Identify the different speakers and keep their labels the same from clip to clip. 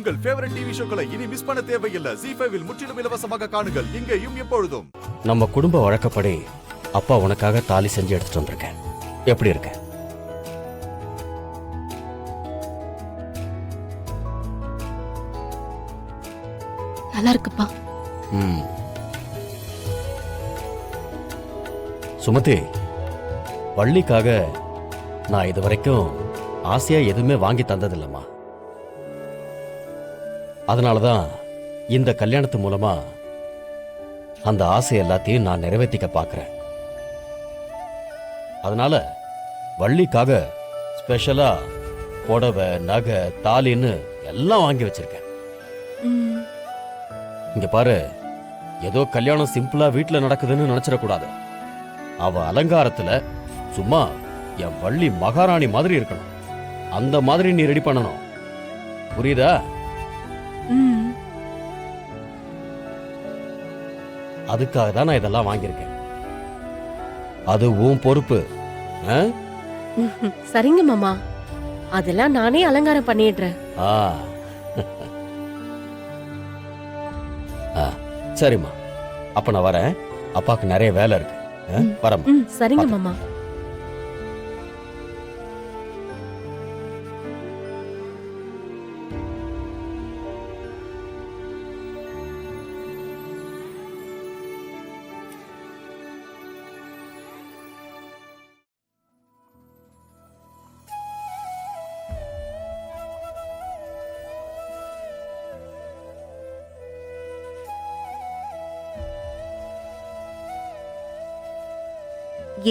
Speaker 1: உங்கள் favourite TV ஷோக்களை இனி miss பண்ண தேவையில்லை. ZEE5 இல் முற்றிலும் இலவசமாக காணுங்கள். இங்கேயும் எப்பொழுதும்.
Speaker 2: நம்ம குடும்ப வழக்கப்படி அப்பா உனக்காக தாலி செஞ்சு எடுத்துட்டு வந்திருக்கேன். எப்படி இருக்க?
Speaker 3: நல்லா இருக்குப்பா.
Speaker 2: சுமதி, வள்ளிக்காக நான் இது வரைக்கும் ஆசையா எதுவுமே வாங்கி தந்ததில்லம்மா. அதனாலதான் இந்த கல்யாணத்து மூலமா அந்த ஆசை எல்லாத்தையும் நான் நிறைவேற்றிக்க பார்க்கிறேன். அதனால வள்ளிக்காக ஸ்பெஷலா புடவை, நகை, தாலின்னு எல்லாம் வாங்கி வச்சிருக்கேன். இங்க பாரு, ஏதோ கல்யாணம் சிம்பிளா வீட்டுல நடக்குதுன்னு நினைச்சிடக்கூடாது. அவ அலங்காரத்துல சும்மா என் வள்ளி மகாராணி மாதிரி இருக்கணும். அந்த மாதிரி நீ ரெடி பண்ணணும். புரியுதா? அதுக்காக தான் நான் இதெல்லாம் வாங்கியிருக்கேன். அது உன் பொறுப்பு.
Speaker 3: சரிங்க மாமா, அதெல்லாம் நானே அலங்காரம் பண்ணிடுறேன்.
Speaker 2: சரிம்மா, அப்ப நான் வரேன். அப்பாக்கு நிறைய வேலை இருக்கு. வரேன்.
Speaker 3: சரிங்க மாமா.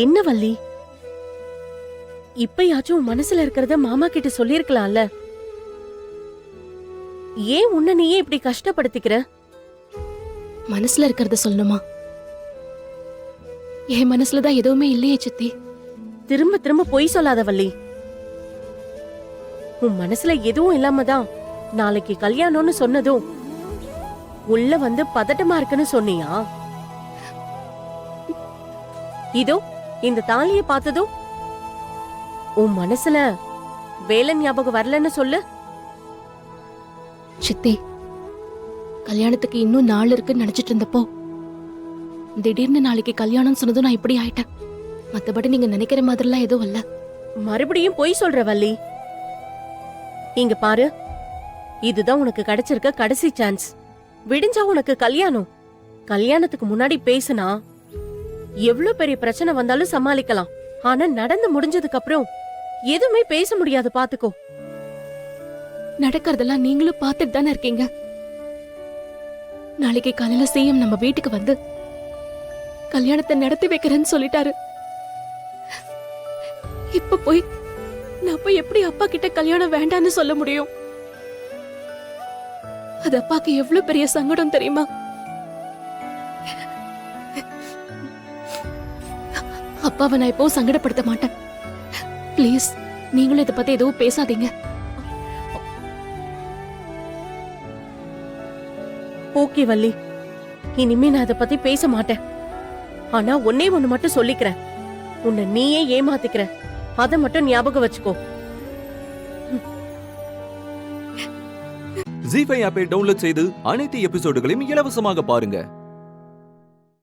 Speaker 3: என்ன வள்ளி, இப்பயாச்சும் மனசுல இருக்கிறத மாமா கிட்ட சொல்லிருக்கலாம்ல. ஏன் உன்ன நீயே இப்படி கஷ்டப்படுத்திக்கிற?
Speaker 4: மனசுல இருக்கிறத சொல்லணுமா? என் மனசுலதான் எதுவுமே இல்லையே சித்தி.
Speaker 3: திரும்ப திரும்ப பொய் சொல்லாத வள்ளி. உன் மனசுல எதுவும் இல்லாம தான் நாளைக்கு கல்யாணம்னு சொன்னதும் உள்ள வந்து பதட்டமா இருக்குன்னு சொன்னியா? இதோ இந்த தாலியை பார்த்ததும் உன் மனசுல வேலை ஞாபகம் வரலன்னு சொல்லு.
Speaker 4: சித்தி, கல்யாணத்துக்கு இன்னும் நாள் இருக்குன்னு நினைச்சிட்டு இருந்தப்போ திடீர்னு நாளைக்கு கல்யாணம் சொன்னதும் நான் இப்படி ஆயிட்டேன். மத்தபடி நீங்க நினைக்கிற மாதிரிலாம் எதுவும் இல்ல.
Speaker 3: மறுபடியும் பொய் சொல்ற வள்ளி. இங்க பாரு, இதுதான் உனக்கு கிடைச்சிருக்க கடைசி சான்ஸ். விடிஞ்சா உனக்கு கல்யாணம். கல்யாணத்துக்கு முன்னாடி பேசினா எவ்வளவு பெரிய பிரச்சனை வந்தாலும் சமாளிக்கலாம். ஆனா நடந்து முடிஞ்சதுக்கு அப்புறம் எதுவுமே பேச முடியாது. பாத்துக்கோ.
Speaker 4: நடக்கிறதெல்லாம் நீங்களும் பார்த்துட்டு தானே இருக்கீங்க. நாளைக்கு காலையில சிஎம் நம்ம வீட்டுக்கு வந்து கல்யாணத்தை நடத்தி வைக்கிறேன்னு சொல்லிட்டாரு. இப்ப போய் நான் போய் எப்படி அப்பா கிட்ட கல்யாணம் வேண்டான்னு சொல்ல முடியும்? அது அப்பாக்கு எவ்வளவு பெரிய சங்கடம் தெரியுமா? அப்பாவை நான் இப்போ சங்கடப்படுத்த மாட்டேன். பிளீஸ், நீங்களும் இதை பத்தி எதுவும் பேசாதீங்க.
Speaker 3: ஓகே வள்ளி, இனிமே நான் அதை பத்தி பேச மாட்டேன். ஆனா ஒன்னே ஒண்ணு மட்டும் சொல்லிக்கிறேன். உன்னை நீயே ஏமாத்திக்கிற, அதை மட்டும் ஞாபகம் வச்சுக்கோ.
Speaker 5: ZEE5 ஆப்பை டவுன்லோட் செய்து அனைத்து எபிசோடுகளையும் இலவசமாக பாருங்க.